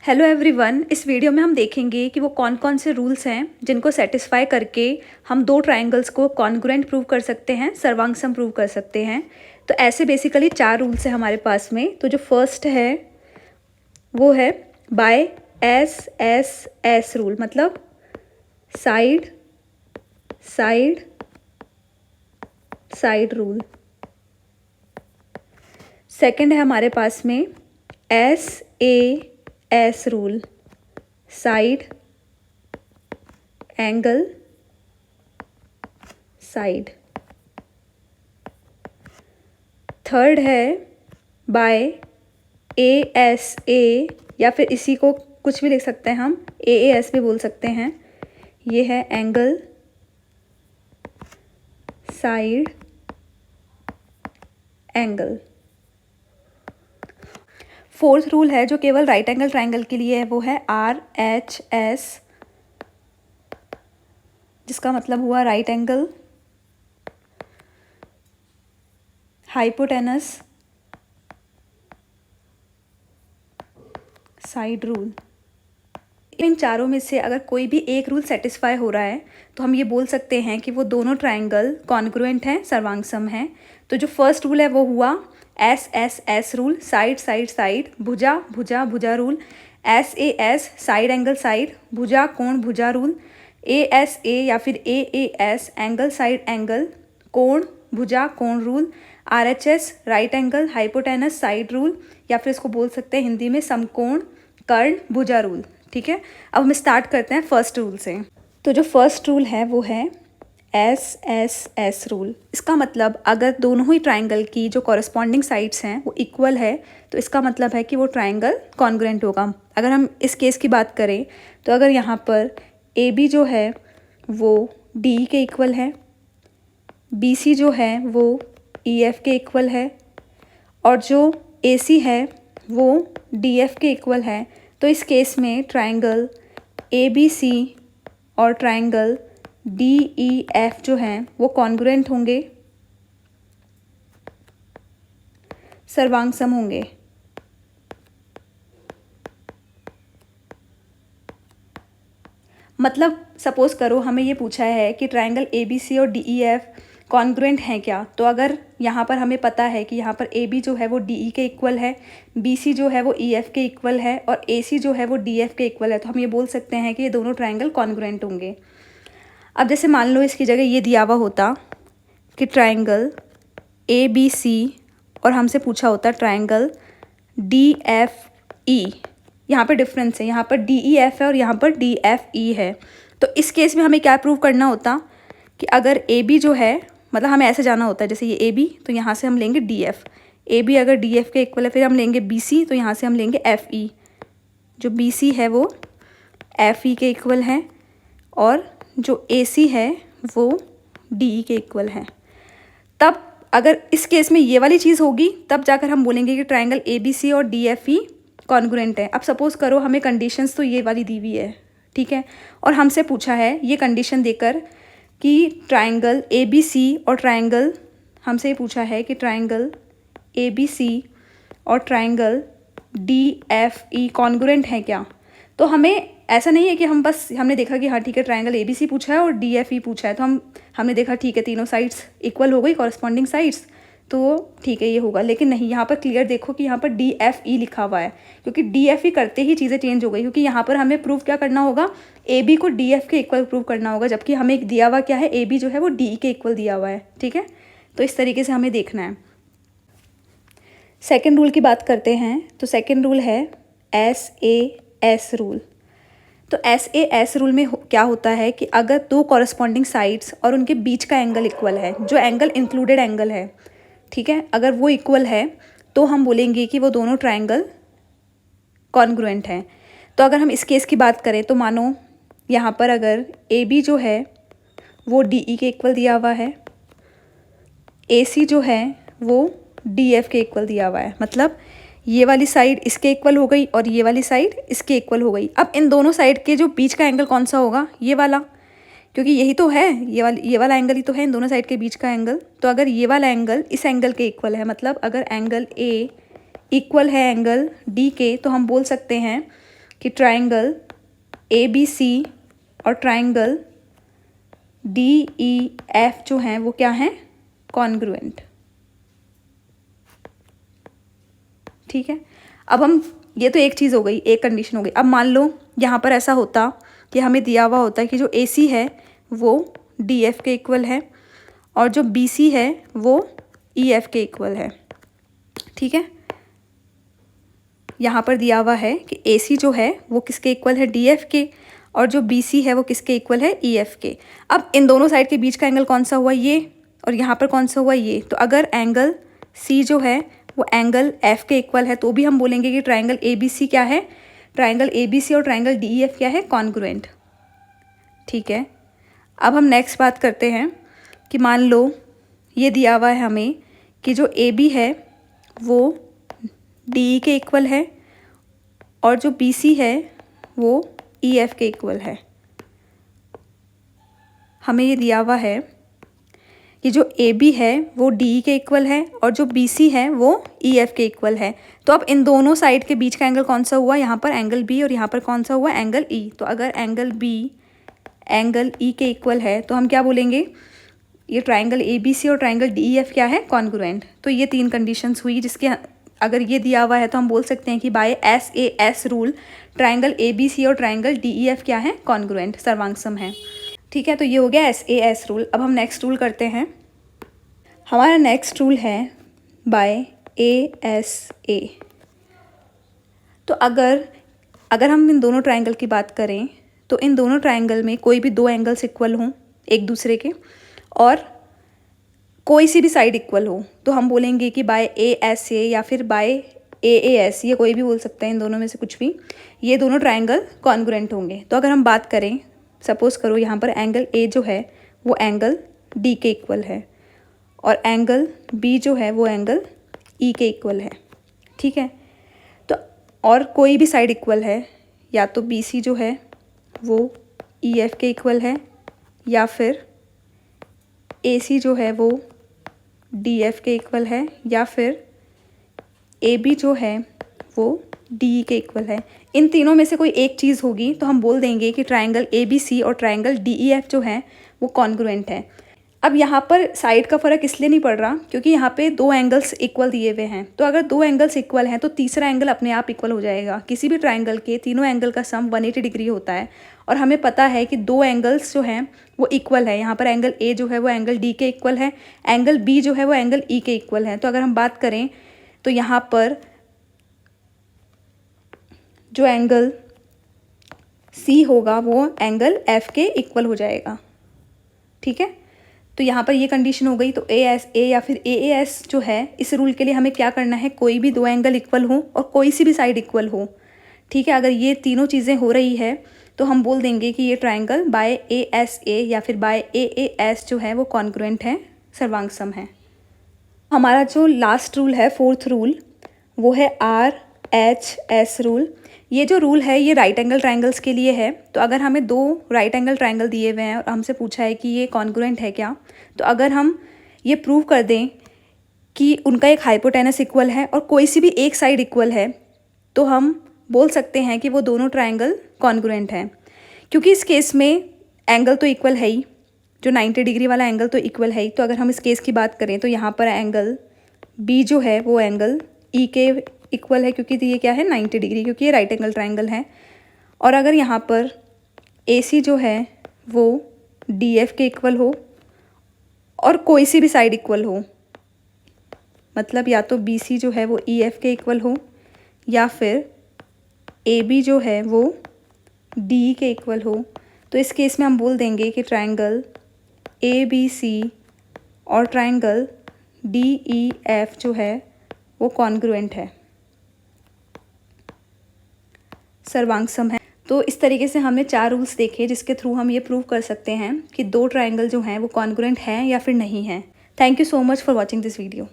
Hello everyone. इस video में हम देखेंगे कि वो कौन कौन से रूल्स हैं जिनको सेटिस्फाई करके हम दो ट्रायंगल्स को कॉन्ग्रुएंट प्रूव कर सकते हैं, सर्वांगसम प्रूव कर सकते हैं। तो ऐसे बेसिकली 4 रूल्स हैं हमारे पास में। तो जो फर्स्ट है वो है by S S S rule, मतलब side side side rule. Second है हमारे पास में S A S rule, side angle side. Third है बाय ए एस ए, या फिर इसी को कुछ भी लिख सकते हैं हम, ए एस भी बोल सकते हैं। ये है angle side angle. Fourth rule है जो केवल राइट एंगल ट्रायंगल के लिए है, वो है आर एच एस, जिसका मतलब हुआ right angle, hypotenuse, side rule. इन चारों में से अगर कोई भी एक रूल सेटिस्फाई हो रहा है तो हम ये बोल सकते हैं कि वो दोनों ट्रायंगल कॉन्ग्रुएंट हैं, सर्वांगसम हैं। तो जो फर्स्ट रूल है वो हुआ S S S rule, side side side, भुजा भुजा भुजा rule. S A S, side angle side, भुजा कोण भुजा रूल। ए एस ए या फिर A S, angle side angle, कोण भुजा कोण rule. R H S, right angle hypotenuse side rule, या फिर इसको बोल सकते हैं हिंदी में समकोण कर्ण भुजा रूल। ठीक है, अब हम स्टार्ट करते हैं फर्स्ट रूल से। तो जो फर्स्ट रूल है वो है एस एस एस रूल। इसका मतलब अगर दोनों ही ट्रायंगल की जो कॉरस्पॉन्डिंग साइड्स हैं वो इक्वल है तो इसका मतलब है कि वो ट्रायंगल कॉन्ग्रुएंट होगा। अगर हम इस केस की बात करें तो अगर यहाँ पर ए बी जो है वो डी ई के इक्वल है, बी सी जो है वो ई एफ के इक्वल है, और जो ए सी है वो डी एफ के इक्वल है, तो इस केस में ट्रायंगल ए बी सी और ट्रायंगल डी ई एफ जो हैं वो कॉन्ग्रुएंट होंगे, सर्वांगसम होंगे। मतलब सपोज करो हमें ये पूछा है कि ट्रायंगल ए बी सी और डी ई एफ कॉन्ग्रुएंट हैं क्या। तो अगर यहाँ पर हमें पता है कि यहाँ पर ए बी जो है वो डी ई के इक्वल है, बी सी जो है वो ई एफ के इक्वल है, और ए सी जो है वो डी एफ के इक्वल है, तो हम ये बोल सकते हैं कि ये दोनों ट्रायंगल कॉन्ग्रुएंट होंगे। अब जैसे मान लो इसकी जगह ये दिया हुआ होता कि ट्रायंगल ए बी सी और हमसे पूछा होता ट्रायंगल डी एफ ई। यहाँ पर डिफरेंस है, यहाँ पर डी ई एफ है और यहाँ पर डी एफ ई है। तो इस केस में हमें क्या प्रूव करना होता कि अगर ए बी जो है, मतलब हमें ऐसे जाना होता है जैसे ये ए बी, तो यहाँ से हम लेंगे डी एफ। ए बी अगर डी एफ के इक्वल है फिर हम लेंगे बी सी, तो यहाँ से हम लेंगे एफ ई। जो बी सी है वो एफ ई के इक्वल है, और जो ए सी है वो डी ई के इक्वल है। तब अगर इस केस में ये वाली चीज़ होगी तब जाकर हम बोलेंगे कि ट्रायंगल ए बी सी और डी एफ ई कॉन्ग्रुएंट है। अब सपोज़ करो हमें कंडीशंस तो ये वाली दी हुई है, ठीक है, और हमसे पूछा है ये कंडीशन देकर कि ट्रायंगल ए बी सी और ट्रायंगल, हमसे ये पूछा है कि ट्रायंगल ए बी सी और triangle D F E congruent है क्या। तो हमें ऐसा नहीं है कि हम बस हमने देखा कि हाँ ठीक है ट्रायंगल ए बी सी पूछा है और डी एफ ई पूछा है, तो हमने देखा ठीक है तीनों साइड्स इक्वल हो गई, कॉरस्पॉन्डिंग साइड्स, तो ठीक है ये होगा। लेकिन नहीं, यहाँ पर क्लियर देखो कि यहाँ पर डी एफ ई लिखा हुआ है, क्योंकि डी एफ ई करते ही चीज़ें चेंज हो गई, क्योंकि यहाँ पर हमें प्रूव क्या करना होगा, ए बी को डी एफ के इक्वल प्रूव करना होगा, जबकि हमें एक दिया हुआ क्या है, ए बी जो है वो डी ई के इक्वल दिया हुआ है। ठीक है, तो इस तरीके से हमें देखना है। सेकेंड रूल की बात करते हैं, तो सेकेंड रूल है एस ए एस रूल। तो एस ए एस रूल में क्या होता है कि अगर दो कॉरस्पॉन्डिंग साइड्स और उनके बीच का एंगल इक्वल है, जो एंगल इंक्लूडेड एंगल है, ठीक है, अगर वो इक्वल है तो हम बोलेंगे कि वो दोनों ट्रायंगल कॉन्ग्रुएंट हैं। तो अगर हम इस केस की बात करें तो मानो यहाँ पर अगर ए बी जो है वो डी ई के इक्वल दिया हुआ है, ए सी जो है वो डी एफ के इक्वल दिया हुआ है, मतलब ये वाली साइड इसके इक्वल हो गई और ये वाली साइड इसके इक्वल हो गई। अब इन दोनों साइड के जो बीच का एंगल कौन सा होगा, ये वाला, क्योंकि यही तो है, ये वाला एंगल ही तो है इन दोनों साइड के बीच का एंगल। तो अगर ये वाला एंगल इस एंगल के इक्वल है, मतलब अगर एंगल ए इक्वल है एंगल डी के, तो हम बोल सकते हैं कि ट्राइंगल ABC और ट्राइंगल DEF जो हैं वो क्या हैं, कॉन्ग्रुएंट। ठीक है, अब हम, ये तो एक चीज़ हो गई, एक कंडीशन हो गई। अब मान लो यहाँ पर ऐसा होता कि हमें दिया हुआ होता है कि जो AC है वो DF के इक्वल है और जो BC है वो EF के इक्वल है। ठीक है, यहाँ पर दिया हुआ है कि AC जो है वो किसके इक्वल है, DF के, और जो BC है वो किसके इक्वल है, EF के। अब इन दोनों साइड के बीच का एंगल कौन सा हुआ, ये, और यहाँ पर कौन सा हुआ, ये। तो अगर एंगल C जो है वो एंगल F के इक्वल है तो भी हम बोलेंगे कि ट्राइंगल ABC क्या है, ट्राइंगल ABC और ट्राइंगल DEF क्या है, कॉन्ग्रुएंट। ठीक है, अब हम नेक्स्ट बात करते हैं कि मान लो ये दिया हुआ है हमें कि जो AB है वो DE के इक्वल है और जो BC है वो EF के इक्वल है। हमें ये दिया हुआ है कि जो AB है वो DE के इक्वल है और जो BC है वो EF के इक्वल है। तो अब इन दोनों साइड के बीच का एंगल कौन सा हुआ, यहाँ पर एंगल B और यहाँ पर कौन सा हुआ, एंगल E। तो अगर एंगल B एंगल E के इक्वल है तो हम क्या बोलेंगे, ये ट्राइंगल ABC और ट्राइंगल DEF क्या है, कॉन्ग्रुएंट। तो ये तीन कंडीशंस हुई, जिसके अगर ये दिया हुआ है तो हम बोल सकते हैं कि by SAS rule triangle ABC और ट्राइंगल DEF क्या है, कॉन्ग्रुएंट, सर्वांगसम है। ठीक है, तो ये हो गया SAS रूल। अब हम नेक्स्ट रूल करते हैं। हमारा नेक्स्ट रूल है बाय ASA। तो अगर हम इन दोनों ट्राइंगल की बात करें तो इन दोनों ट्राइंगल में कोई भी दो एंगल्स इक्वल हों एक दूसरे के और कोई सी भी साइड इक्वल हो तो हम बोलेंगे कि बाय ASA या फिर बाय AAS, ये कोई भी बोल सकते हैं, इन दोनों में से कुछ भी, ये दोनों ट्राइंगल कॉन्ग्रुएंट होंगे। तो अगर हम बात करें, सपोज करो यहाँ पर एंगल A जो है वो एंगल D के इक्वल है और एंगल B जो है वो एंगल E के इक्वल है। ठीक है, तो और कोई भी साइड इक्वल है, या तो BC जो है वो EF के इक्वल है या फिर AC जो है वो DF के इक्वल है या फिर AB जो है वो DE के इक्वल है। इन तीनों में से कोई एक चीज़ होगी तो हम बोल देंगे कि ट्राइंगल ABC और ट्राइंगल DEF जो है वो कॉन्ग्रुएंट है। अब यहाँ पर साइड का फ़र्क इसलिए नहीं पड़ रहा क्योंकि यहाँ पे दो एंगल्स इक्वल दिए हुए हैं। तो अगर दो एंगल्स इक्वल हैं तो तीसरा एंगल अपने आप इक्वल हो जाएगा। किसी भी ट्राइंगल के तीनों एंगल का सम 180 डिग्री होता है और हमें पता है कि दो एंगल्स जो हैं वो इक्वल है। यहाँ पर एंगल A जो है वो एंगल D के इक्वल है, एंगल B जो है वो एंगल E के इक्वल है। तो अगर हम बात करें तो यहाँ पर जो एंगल C होगा वो एंगल F के इक्वल हो जाएगा। ठीक है, तो यहाँ पर ये कंडीशन हो गई। तो ASA या फिर AAS जो है, इस रूल के लिए हमें क्या करना है, कोई भी दो एंगल इक्वल हो और कोई सी भी साइड इक्वल हो। ठीक है, अगर ये तीनों चीज़ें हो रही है तो हम बोल देंगे कि ये ट्राइंगल बाय ASA या फिर बाय AAS जो है वो कॉन्ग्रुएंट है, सर्वांगसम है। हमारा जो लास्ट रूल है, फोर्थ रूल, वो है RHS रूल। ये जो रूल है ये राइट एंगल ट्राइंगल्स के लिए है। तो अगर हमें दो राइट एंगल ट्राइंगल दिए हुए हैं और हमसे पूछा है कि ये कॉन्ग्रुएंट है क्या, तो अगर हम ये प्रूव कर दें कि उनका एक हाइपोटेनस इक्वल है और कोई सी भी एक साइड इक्वल है तो हम बोल सकते हैं कि वो दोनों ट्राइंगल कॉन्ग्रुएंट हैं। क्योंकि इस केस में एंगल तो इक्वल है ही, जो 90 डिग्री वाला एंगल तो इक्वल है ही। तो अगर हम इस केस की बात करें तो यहाँ पर एंगल B जो है वो एंगल E के इक्वल है क्योंकि ये क्या है 90 डिग्री, क्योंकि ये राइट एंगल ट्राइंगल है। और अगर यहाँ पर AC जो है वो DF के इक्वल हो और कोई सी भी साइड इक्वल हो, मतलब या तो BC जो है वो EF के इक्वल हो या फिर AB जो है वो DE के इक्वल हो, तो इस केस में हम बोल देंगे कि ट्राइंगल ABC और ट्राइंगल DEF जो है वो कॉन्ग्रुएंट है, सर्वांगसम है। तो इस तरीके से हमने 4 रूल्स देखे जिसके थ्रू हम ये प्रूव कर सकते हैं कि दो ट्राइंगल जो हैं वो कॉन्ग्रुएंट हैं या फिर नहीं हैं। Thank you so much for watching this video.